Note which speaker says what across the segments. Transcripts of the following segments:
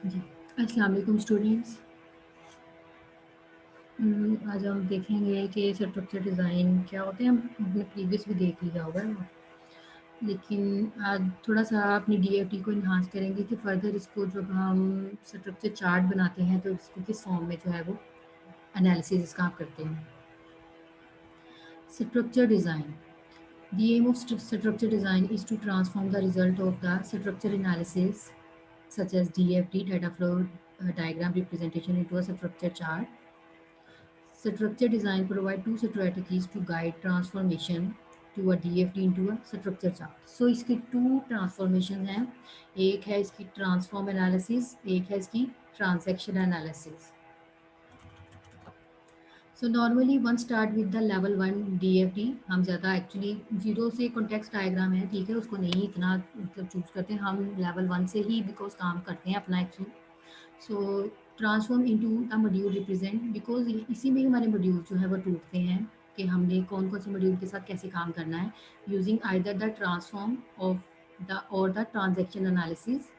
Speaker 1: जी, अस्सलाम वालेकुम स्टूडेंट्स। आज हम देखेंगे कि स्ट्रक्चर डिज़ाइन क्या होते हैं। हम हमने प्रीवियस भी देख लिया होगा ना, लेकिन आज थोड़ा-सा अपनी डीएफटी को एनहांस करेंगे कि फ़र्दर इसको जब हम स्ट्रक्चर चार्ट बनाते हैं तो इसको किस फॉर्म में जो है वो एनालिसिस इसका आप करते हैं। Structure design, the aim of structure design is to transform the result of the structure analysis such as DFT, data flow diagram representation, into a structure chart. Structure design provide two strategies to guide transformation to a DFT into a structure chart. So इसकी two transformation हैं, एक है इसकी transform analysis, एक है इसकी transaction analysis. So normally one start with the level 1 DFT. हम ज़्यादा एक्चुअली जीरो से कॉन्टेक्स्ट डायग्राम है, ठीक है, उसको नहीं इतना मतलब चूज़ करते हैं, हम लेवल 1 से ही बिकॉज काम करते हैं अपना actually. So transform into the module represent, because इसी में हमारे मॉड्यूल जो है वो टूटते हैं कि हमने कौन कौन से मॉड्यूल के साथ कैसे काम करना है, using either the transform of the और the transaction analysis.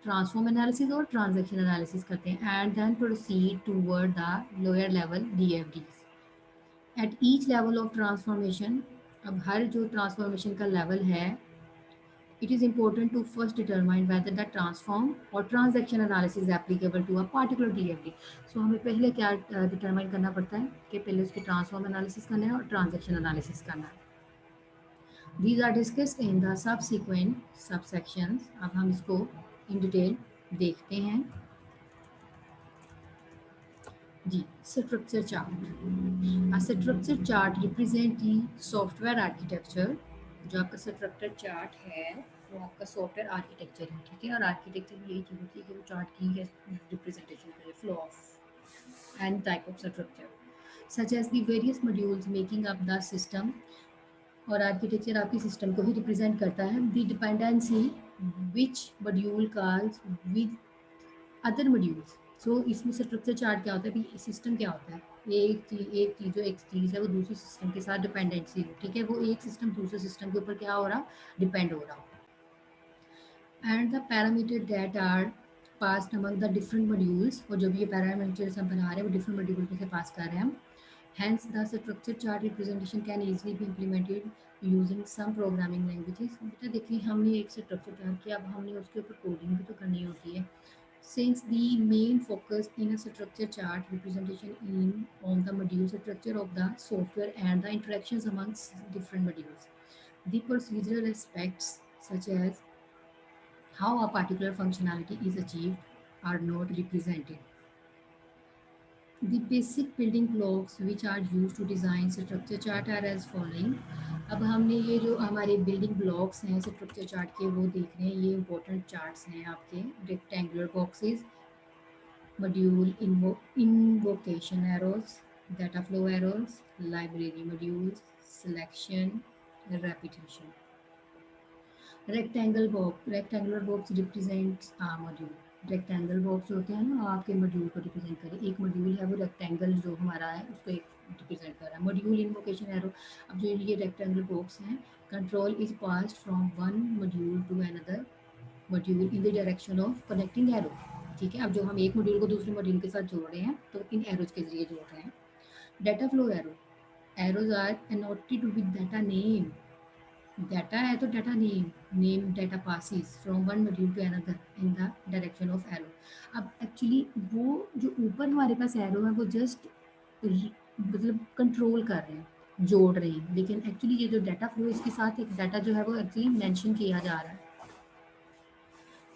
Speaker 1: Transform analysis और ट्रांजेक्शन एनालिसिस करते हैं and then proceed toward the lower level DFDs at each level of transformation. अब हर जो ट्रांसफॉर्मेशन का लेवल है, it is important to first determine whether the transform or transaction analysis is applicable to a particular DFD. So हमें पहले क्या determine करना पड़ता है कि पहले उसकी ट्रांसफॉर्म एनालिसिस करना है और ट्रांजेक्शन एनालिसिस करना है. These are discussed in the subsequent subsections. अब हम इसको इन डिटेल देखते हैं. जी, structure chart. A structure chart represent the software architecture. जो आपका स्ट्रक्चर चार्ट है वो आपका सॉफ्टवेयर आर्किटेक्चर है, ठीक है, और आर्किटेक्चर में यही चीज़ होती है कि वो चार्ट की रिप्रेजेंटेशन करे, flow of and type of structure such as the various modules making up the system. और आर्किटेक्चर आपकी सिस्टम को ही रिप्रेजेंट करता है. The dependency which module calls with other modules. So इसमें स्ट्रक्चर चार्ट क्या होता है, सिस्टम क्या होता है, एक चीज़ है वो दूसरी सिस्टम के साथ डिपेंडेंसी हो, ठीक है, वो एक सिस्टम दूसरे सिस्टम के ऊपर क्या हो रहा, डिपेंड हो रहा. And the parameter that are passed among the different modules, और जो भी ये पैरामीटर्स हम बना रहे हैं वो डिफरेंट मॉड्यूल में से पास कर रहे हैं हम. Hence, the structure chart representation can easily be implemented using some programming languages. बेटा देखिए हमने एक स्ट्रक्चर चार्ट किया, अब हमने उसके ऊपर कोडिंग भी तो करनी होती है. Since the main focus in a structure chart representation in on the module structure of the software and the interactions amongst different modules, the procedural aspects such as how a particular functionality is achieved are not represented. The basic building blocks which are used to design structure chart are as following. अब हमने ये जो हमारे building blocks हैं structure chart के वो देख रहे हैं. ये इंपॉर्टेंट चार्ट्स हैं आपके. Rectangular boxes, module invocation arrows, data flow arrows, library modules, selection, repetition. Rectangular box represents module. Rectangle box होते हैं ना, आपके मॉड्यूल को रिप्रेजेंट करें. एक मॉड्यूल है वो रेक्टेंगल जो हमारा है उसको एक रिप्रेजेंट कर रहा है. मॉड्यूल इन्वोकेशन एरो, अब जो ये रेक्टेंगल बॉक्स हैं, control is passed from one module to another module in the direction of connecting arrow. ठीक है, अब जो हम एक मॉड्यूल को दूसरे मॉड्यूल के साथ जोड़ रहे हैं तो इन एरोज के जरिए जोड़ रहे हैं. Data flow arrow, arrows are annotated with data name. Data है तो data name, name data passes from one module to another in the direction of arrow. अब एक्चुअली वो जो ऊपर हमारे पास एरो है वो जस्ट मतलब कंट्रोल कर रहे हैं, जोड़ रहे हैं, लेकिन एक्चुअली ये जो डाटा फ्लो इसके साथ एक डाटा जो है वो एक्चुअली मेंशन किया जा रहा है.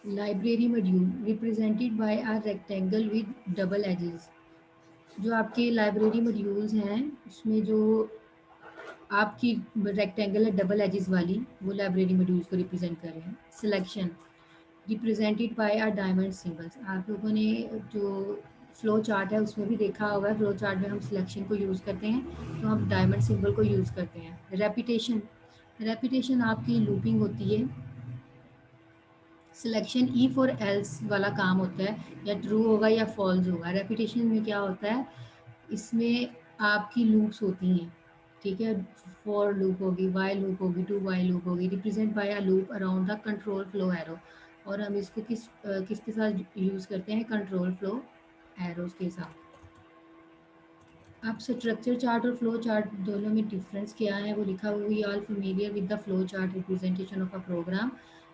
Speaker 1: Library module represented by a rectangle with double edges. जो आपके लाइब्रेरी मॉड्यूल्स हैं उसमें जो आपकी रेक्टेंगल है डबल एजेस वाली, वो लाइब्रेरी मॉड्यूल्स को रिप्रेजेंट कर रहे हैं. Selection represented by a diamond symbols. आप लोगों ने जो फ्लो चार्ट है उसमें भी देखा होगा, फ्लो चार्ट में हम सिलेक्शन को यूज़ करते हैं तो हम डायमंड सिंबल को यूज़ करते हैं. रेपिटेशन, रेपिटेशन आपकी लूपिंग होती है. सिलेक्शन ई फॉर एल्स वाला काम होता है, या ट्रू होगा या फॉल्स होगा. रेपिटेशन में क्या होता है, इसमें आपकी लूप्स होती हैं, ठीक है, फॉर लूप होगी, वाई लूप होगी, टू वाई लूप होगी, represent by a loop around the control flow arrow. और हम इसको किसके साथ यूज़ करते हैं, कंट्रोल फ्लो एरोज के साथ। अब स्ट्रक्चर चार्ट और फ्लो चार्ट दोनों में डिफरेंस क्या है वो लिखा हुआ, we all familiar with the flow chart representation of a program.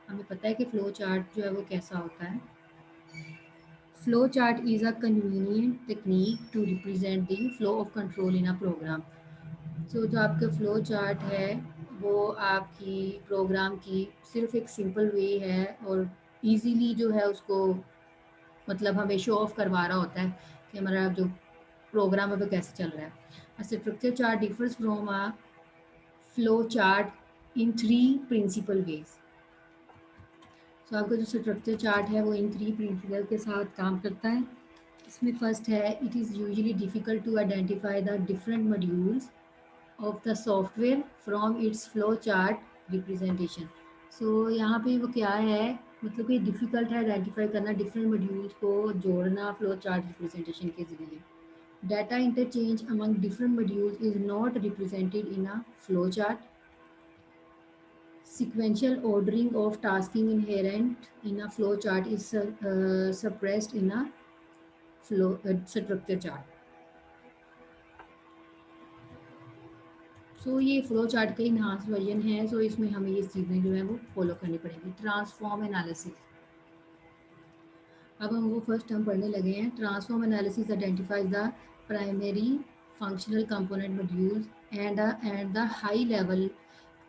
Speaker 1: हमें पता है कि फ्लो चार्ट जो है वो कैसा होता है। Flow chart is a convenient technique to represent the flow of control in a program. तो जो आपका फ्लो चार्ट है वो आपकी प्रोग्राम की सिर्फ एक सिंपल वे है और इजीली जो है उसको मतलब हमें शो ऑफ करवा रहा होता है कि हमारा जो प्रोग्राम है वो कैसे चल रहा है। A structure chart differs from a flow chart in three principal ways. So आपका जो स्ट्रक्चर चार्ट है वो इन थ्री प्रिंसिपल के साथ काम करता है। इसमें फर्स्ट है, it is usually difficult to identify the different modules of the software from its flow chart representation. So यहाँ पे वो क्या है, मतलब कि डिफ़िकल्ट है आइडेंटिफाई करना डिफरेंट मॉड्यूल्स को जोड़ना फ्लो चार्ट रिप्रेजेंटेशन के ज़रिए। Data interchange among different modules is not represented in a flowchart. Sequential ordering of tasking inherent in a flowchart is suppressed in a flow structure chart. सो ये flow chart का enhance version है। सो इसमें हमें ये चीज़ें जो है वो फॉलो करनी पड़ेंगी। ट्रांसफॉर्म एनालिसिस, अब हम वो फर्स्ट टर्म पढ़ने लगे हैं। Transform analysis identifies the primary functional component modules and the high level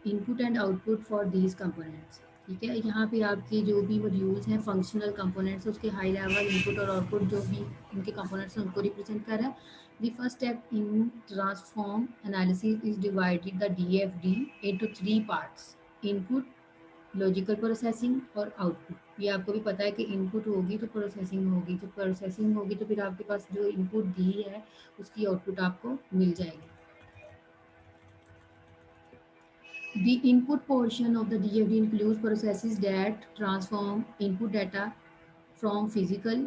Speaker 1: input and output for these components. ठीक है, यहाँ पे आपके जो भी मॉड्यूल्स हैं फंक्शनल कंपोनेंट्स, उसके हाई लेवल इनपुट और आउटपुट जो भी उनके कंपोनेंट्स हैं उनको रिप्रेजेंट कर रहा है। The first step in transform analysis is divided the DFD into three parts, input, logical processing और आउटपुट। ये आपको भी पता है कि इनपुट होगी तो प्रोसेसिंग होगी, जब प्रोसेसिंग होगी तो फिर आपके पास जो इनपुट दी है उसकी आउटपुट आपको मिल जाएगी। The input portion of the DFD includes processes that transform input data from physical,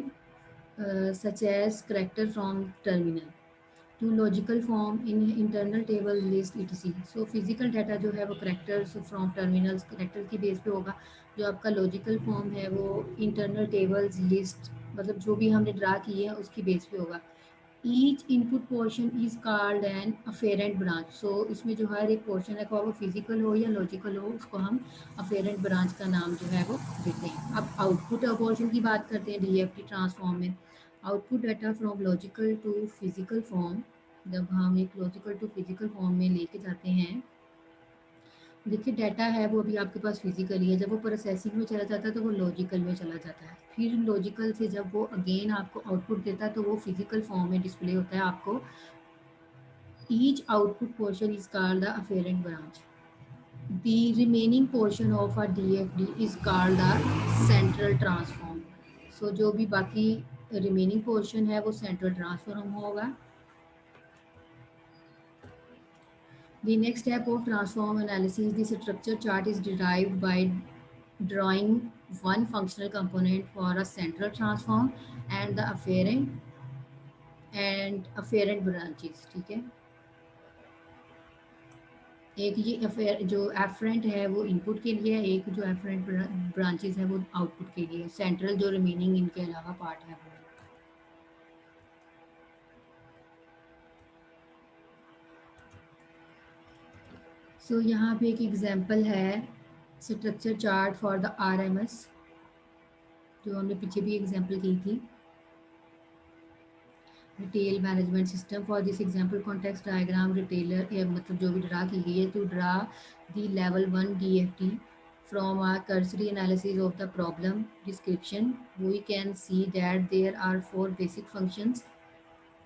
Speaker 1: such as character from terminal, to logical form in internal table list etc. So physical data जो है वो characters from terminals character की base पे होगा। जो आपका logical form है वो internal tables list मतलब जो भी हमने ड्रा की है उसकी बेस पे होगा। Each input portion is called an afferent branch. So इसमें जो हर एक पोर्शन है वो फिजिकल हो या लॉजिकल हो उसको हम अफेरेंट ब्रांच का नाम जो है वो देते हैं। अब आउटपुट पोर्शन की बात करते हैं DFD ट्रांसफॉर्म में। Output data from logical to physical form, जब हम एक लॉजिकल टू फिजिकल फॉर्म में लेके जाते हैं, देखिए डाटा है वो अभी आपके पास फिजिकली है, जब वो प्रोसेसिंग में चला जाता है तो वो लॉजिकल में चला जाता है, फिर लॉजिकल से जब वो अगेन आपको आउटपुट देता है तो वो फिजिकल फॉर्म में डिस्प्ले होता है आपको। Each output portion is called the afferent branch. The remaining portion of a DFD is called the central transform. So जो भी बाकी रिमेनिंग पोर्शन है वो सेंट्रल ट्रांसफॉर्म होगा। The next step of transform analysis, the structure chart is derived by drawing one functional component for a central transform and the afferent branches। ठीक है, एक ये अफेयर जो एफरेंट है वो इनपुट के लिए है, एक जो एफरेंट ब्रांचेस है वो आउटपुट के लिए, सेंट्रल जो रिमेनिंग इनके अलावा पार्ट है वो। सो यहाँ पे एक एग्जांपल है structure chart for the RMS, जो हमने पीछे भी एग्जांपल की थी, retail management system. For this example context diagram retailer मतलब जो भी ड्रा की गई है to draw the level 1 DFD from a cursory analysis of the problem description we can see that there are 4 basic functions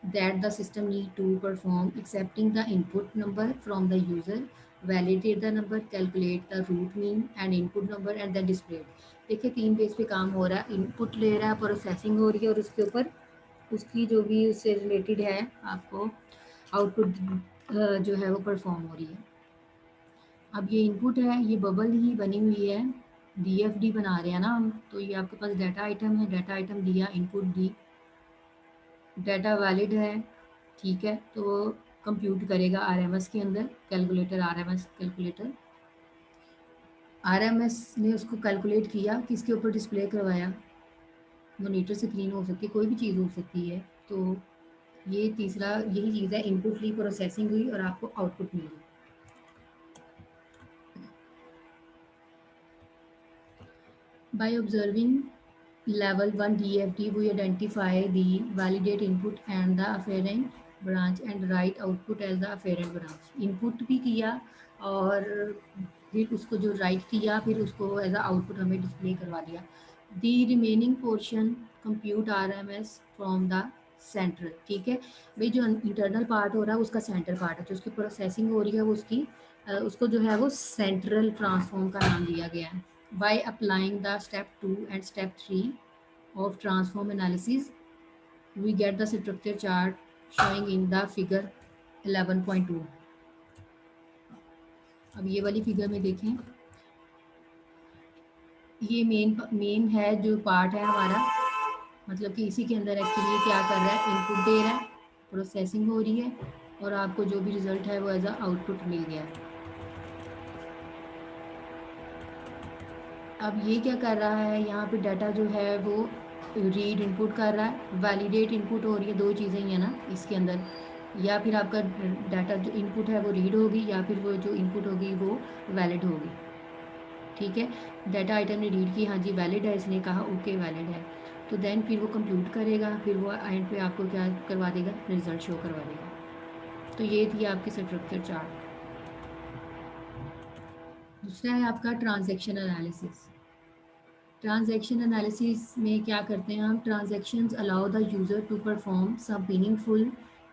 Speaker 1: that the system need to perform: accepting the input number from the user, validate the number, calculate the root mean and input number and then display it। देखिए 3 base पे काम हो रहा है, input ले रहा है, processing हो रही है और उसके ऊपर उसकी जो भी उससे रिलेटेड है आपको आउटपुट जो है वो परफॉर्म हो रही है। अब ये इनपुट है, ये बबल ही बनी हुई है, DFD बना रहे हैं ना हम, तो ये आपके पास डाटा आइटम है, डाटा आइटम दिया, इनपुट दी, डाटा वैलिड है, ठीक है, तो वो कंप्यूट करेगा RMS के अंदर, कैलकुलेटर RMS कैलकुलेटर। आरएमएस ने उसको कैलकुलेट किया, किसके ऊपर डिस्प्ले करवाया, मॉनिटर स्क्रीन हो सकती है, कोई भी चीज़ हो सकती है। तो ये तीसरा यही चीज़ है, इनपुट ली, प्रोसेसिंग हुई और आपको आउटपुट मिली। By observing level 1 DFT, we identify the validate input and the afferent branch and write output as the afferent branch. Input भी किया और फिर उसको जो write किया फिर उसको एज a output हमें display करवा दिया। The remaining portion compute RMS from the central, ठीक है भाई, जो इंटरनल पार्ट हो रहा है उसका सेंटर पार्ट है, जो उसकी प्रोसेसिंग हो रही है वो उसकी उसको जो है वो सेंट्रल ट्रांसफॉर्म का नाम दिया गया है। By applying the step 2 and step 3 of transform analysis, we get the structure chart showing in the figure 11.2. अब ये वाली फिगर में देखें, ये मेन है जो पार्ट है हमारा, मतलब कि इसी के अंदर एक्चुअली क्या कर रहा है, इनपुट दे रहा है, प्रोसेसिंग हो रही है और आपको जो भी रिजल्ट है वो एज अ आउटपुट मिल गया। अब ये क्या कर रहा है, यहाँ पे डाटा जो है वो रीड इनपुट कर रहा है, वैलिडेट इनपुट हो रही है, दो चीज़ें ही है ना इसके अंदर, या फिर आपका डाटा जो इनपुट है वो रीड होगी या फिर वो जो इनपुट होगी वो वैलिड होगी। ठीक है, डाटा आइटम ने रीड की, हाँ जी वैलिड है, इसने कहा ओके वैलिड है, तो देन फिर वो कंप्यूट करेगा, फिर वो एंड पे आपको क्या करवा देगा, रिजल्ट शो करवा देगा। तो ये थी आपकी स्ट्रक्चर चार्ट। दूसरा है आपका ट्रांजैक्शन एनालिसिस। ट्रांजैक्शन एनालिसिस में क्या करते हैं हम, transactions allow the user to perform some meaningful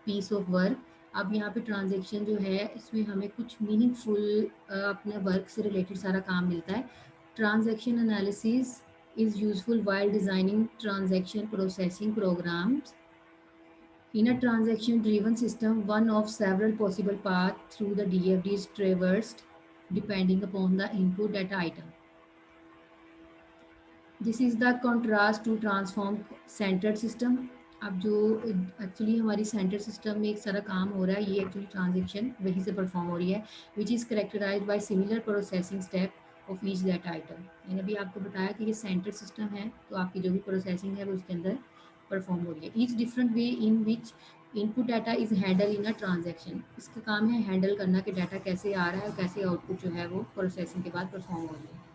Speaker 1: piece of work. अब यहाँ पे ट्रांजैक्शन जो है इसमें हमें कुछ मीनिंगफुल अपने वर्क से रिलेटेड सारा काम मिलता है। Transaction analysis is useful while designing transaction processing programs. In a transaction-driven system, one of several possible paths through the DFD is traversed depending upon the input data item. This is the contrast to transform centered system. अब जो actually हमारी centre system में एक सारा काम हो रहा है, ये एक्चुअली ट्रांजेक्शन वहीं से परफॉर्म हो रही है, which is characterize by similar processing step of each that item. मैंने अभी आपको बताया कि ये सेंटर सिस्टम है, तो आपकी जो भी प्रोसेसिंग है वो उसके अंदर परफॉर्म हो रही है। Each different way in which input data is handle in a transaction. इसका काम है हैंडल करना कि डाटा कैसे आ रहा है और कैसे आउटपुट जो है वो प्रोसेसिंग के बाद परफॉर्म हो रही है।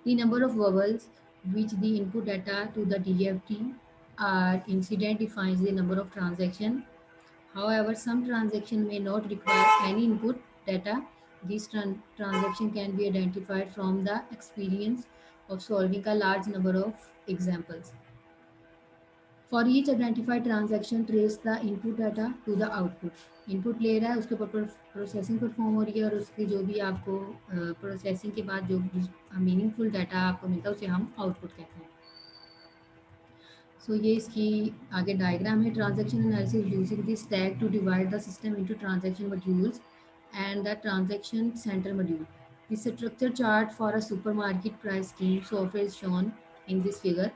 Speaker 1: The number of vowels which the input data to the DFT are incident defines the number of transactions. However, some transaction may not require any input data. This transaction can be identified from the experience of solving a large number of examples. For each identified transaction, trace the input data to the output. Input ले रहा है, उसके ऊपर processing perform हो रही है और उसकी जो भी आपको प्रोसेसिंग के बाद जो मीनिंगफुल डाटा आपको मिलता है उसे हम आउटपुट कहते हैं। सो ये इसकी आगे डायग्राम है। Transaction analysis using this tag to divide the system into transaction modules and the transaction center module. This structure chart for a supermarket price scheme software is shown in this figure.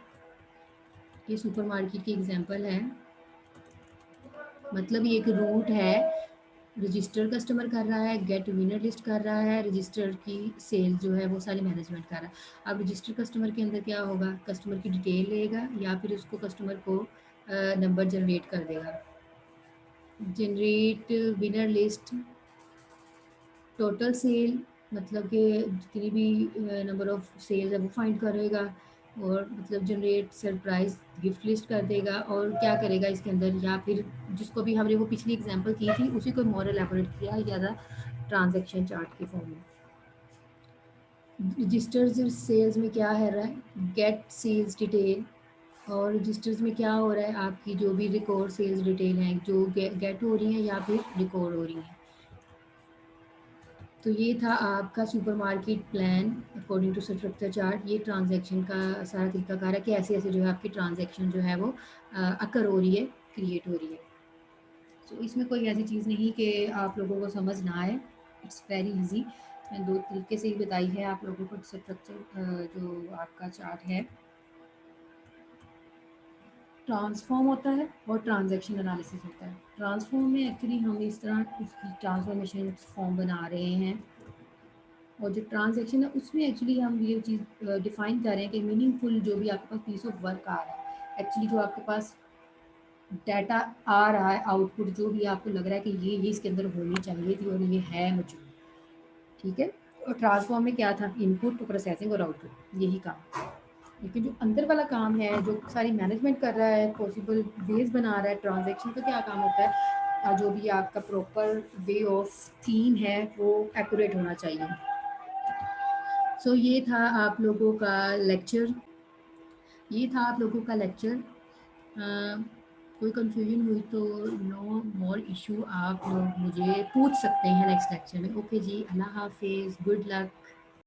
Speaker 1: ये supermarket की example है, मतलब ये एक root है, register customer कर रहा है, गेट विनर लिस्ट कर रहा है, रजिस्टर की सेल जो है वो सारी मैनेजमेंट कर रहा है। अब रजिस्टर कस्टमर के अंदर क्या होगा, कस्टमर की डिटेल लेगा या फिर उसको कस्टमर को नंबर जनरेट कर देगा। Generate winner list, total sale, मतलब कि जितनी भी नंबर ऑफ सेल्स है वो फाइंड करेगा, और मतलब जनरेट सरप्राइज गिफ्ट लिस्ट कर देगा, और क्या करेगा इसके अंदर, या फिर जिसको भी हमने वो पिछली एग्जांपल की थी उसी को मोर एलैबोरेट किया ज़्यादा ट्रांजैक्शन चार्ट के फॉर्म में। रजिस्टर्स सेल्स में क्या है रहा है, गेट सेल्स डिटेल, और रजिस्टर्स में क्या हो रहा है, आपकी जो भी रिकॉर्ड सेल्स डिटेल हैं जो गेट हो रही हैं या फिर रिकॉर्ड हो रही हैं। तो ये था आपका supermarket plan according to structure chart. ये ट्रांजैक्शन का सारा तरीकाकार है कि ऐसे ऐसे जो है आपकी ट्रांजैक्शन जो है वो अकर हो रही है, क्रिएट हो रही है। तो इसमें कोई ऐसी चीज़ नहीं कि आप लोगों को समझ ना आए, इट्स वेरी इजी। मैंने दो तरीके से ही बताई है आप लोगों को स्ट्रक्चर जो आपका चार्ट है। ट्रांसफॉर्म होता है और ट्रांजैक्शन एनालिसिस होता है। ट्रांसफॉर्म में एक्चुअली हम इस तरह उसकी ट्रांसफॉर्मेशन फॉर्म बना रहे हैं, और जो ट्रांजैक्शन है उसमें एक्चुअली हम ये चीज़ डिफाइन कर रहे हैं कि मीनिंगफुल जो भी आपके पास पीस ऑफ वर्क आ रहा है, एक्चुअली जो आपके पास डाटा आ रहा है, आउटपुट जो भी आपको लग रहा है कि ये इसके अंदर होनी चाहिए थी और ये है मौजूद, ठीक है। और ट्रांसफॉर्म में क्या था, इनपुट प्रोसेसिंग और आउटपुट, यही काम। लेकिन जो अंदर वाला काम है, जो सारी मैनेजमेंट कर रहा है, पॉसिबल बेस बना रहा है, ट्रांजैक्शन का क्या काम होता है, जो भी आपका प्रॉपर वे ऑफ थीम है वो एक्यूरेट होना चाहिए। सो ये था आप लोगों का लेक्चर, ये था आप लोगों का लेक्चर। कोई कंफ्यूजन हुई तो नो मोर इशू, आप लोग मुझे पूछ सकते हैं नेक्स्ट लेक्चर में। ओके जी, अल्लाह हाफिज़, गुड लक।